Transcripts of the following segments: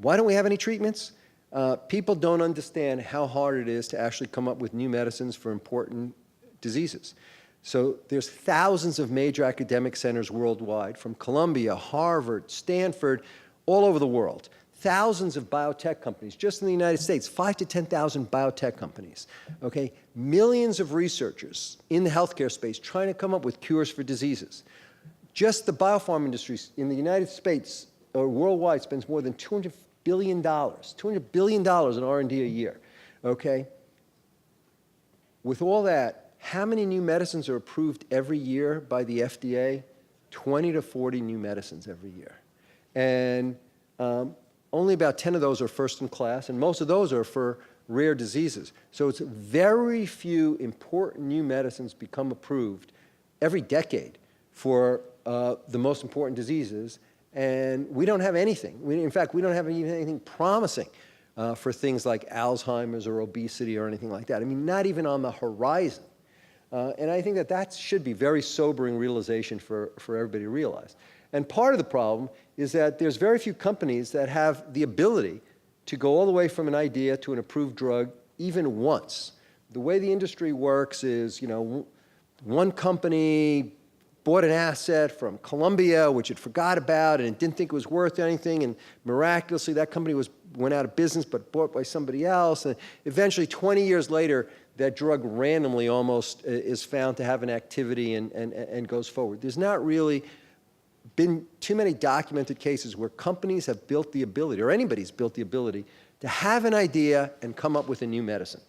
why don't we have any treatments? People don't understand how hard it is to actually come up with new medicines for important diseases. So there's thousands of major academic centers worldwide, from Columbia, Harvard, Stanford, all over the world. Thousands of biotech companies, just in the United States, 5,000 to 10,000 biotech companies, okay? Millions of researchers in the healthcare space trying to come up with cures for diseases. Just the biopharma industry in the United States or worldwide spends more than $200 billion in R&D a year, okay? With all that, how many new medicines are approved every year by the FDA? 20 to 40 new medicines every year. And only about 10 of those are first in class, and most of those are for rare diseases. So it's very few important new medicines become approved every decade for the most important diseases, and we don't have anything. In fact, we don't have even anything promising for things like Alzheimer's or obesity or anything like that. I mean, not even on the horizon. And I think that that should be very sobering realization for everybody to realize. And part of the problem is that there's very few companies that have the ability to go all the way from an idea to an approved drug even once. The way the industry works is, one company bought an asset from Columbia, which it forgot about, and it didn't think it was worth anything, and miraculously that company went out of business but bought by somebody else, and eventually 20 years later, that drug randomly almost is found to have an activity and goes forward. There's not really been too many documented cases where companies have built the ability, or anybody's built the ability, to have an idea and come up with a new medicine.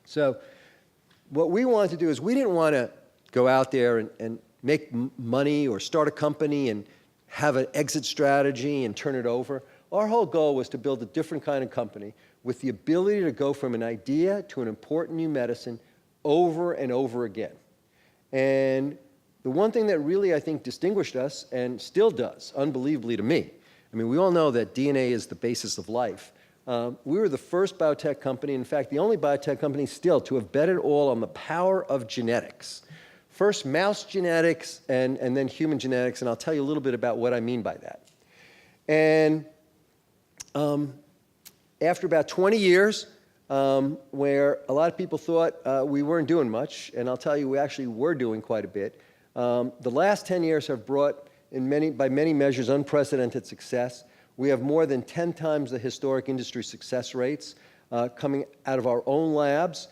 So what we wanted to do is we didn't want to go out there and make money or start a company and have an exit strategy and turn it over. Our whole goal was to build a different kind of company with the ability to go from an idea to an important new medicine over and over again. And the one thing that really, I think, distinguished us, and still does, unbelievably to me, I mean, we all know that DNA is the basis of life. We were the first biotech company, in fact, the only biotech company still to have bet it all on the power of genetics. First mouse genetics and then human genetics, and I'll tell you a little bit about what I mean by that. And after about 20 years, where a lot of people thought we weren't doing much, and I'll tell you we actually were doing quite a bit, the last 10 years have brought, by many measures, unprecedented success. We have more than 10 times the historic industry success rates coming out of our own labs.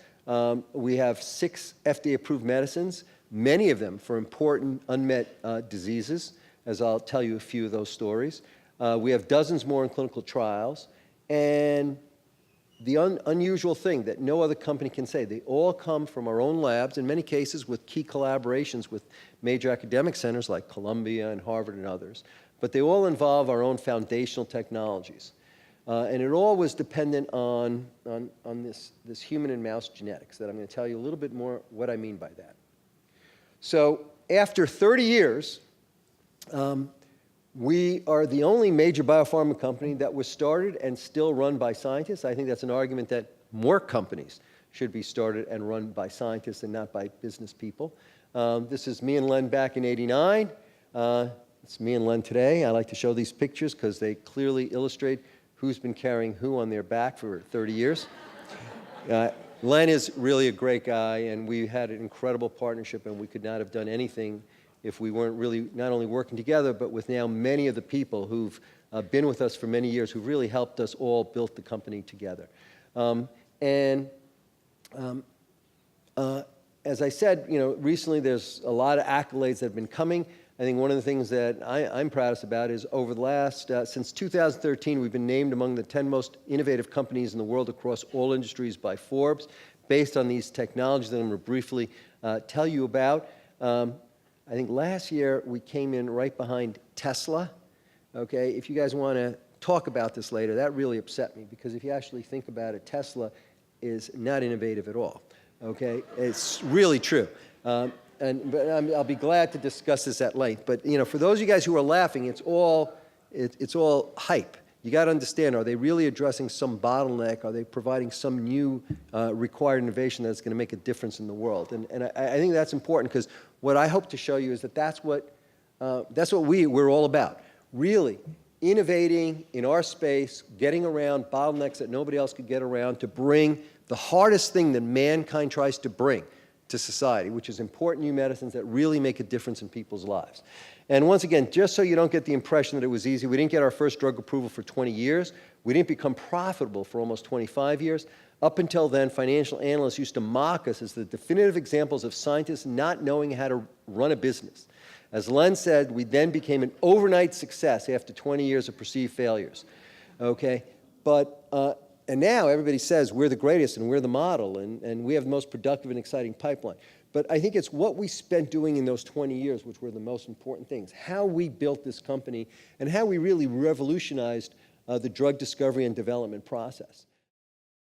We have 6 FDA-approved medicines, many of them for important unmet diseases, as I'll tell you a few of those stories. We have dozens more in clinical trials. And the unusual thing that no other company can say, they all come from our own labs, in many cases with key collaborations with major academic centers like Columbia and Harvard and others. But they all involve our own foundational technologies. And it all was dependent on this human and mouse genetics that I'm going to tell you a little bit more what I mean by that. So after 30 years, we are the only major biopharma company that was started and still run by scientists. I think that's an argument that more companies should be started and run by scientists and not by business people. This is me and Len back in '89. It's me and Len today. I like to show these pictures because they clearly illustrate who's been carrying who on their back for 30 years. Len is really a great guy, and we had an incredible partnership, and we could not have done anything if we weren't really not only working together, but with now many of the people who've been with us for many years, who've really helped us all build the company together. As I said, recently there's a lot of accolades that have been coming. I think one of the things that I'm proudest about is over the last, since 2013, we've been named among the 10 most innovative companies in the world across all industries by Forbes, based on these technologies that I'm going to briefly tell you about. I think last year we came in right behind Tesla. Okay, if you guys want to talk about this later, that really upset me, because if you actually think about it, Tesla is not innovative at all. Okay, it's really true. But I'll be glad to discuss this at length. But for those of you guys who are laughing, it's all hype. You got to understand: are they really addressing some bottleneck? Are they providing some new required innovation that's going to make a difference in the world? And I think that's important, because what I hope to show you is that that's what we're all about. Really innovating in our space, getting around bottlenecks that nobody else could get around to bring the hardest thing that mankind tries to bring to society, which is important new medicines that really make a difference in people's lives. And once again, just so you don't get the impression that it was easy, we didn't get our first drug approval for 20 years. We didn't become profitable for almost 25 years. Up until then, financial analysts used to mock us as the definitive examples of scientists not knowing how to run a business. As Len said, we then became an overnight success after 20 years of perceived failures. Okay? And now everybody says we're the greatest and we're the model and we have the most productive and exciting pipeline. But I think it's what we spent doing in those 20 years which were the most important things, how we built this company and how we really revolutionized the drug discovery and development process.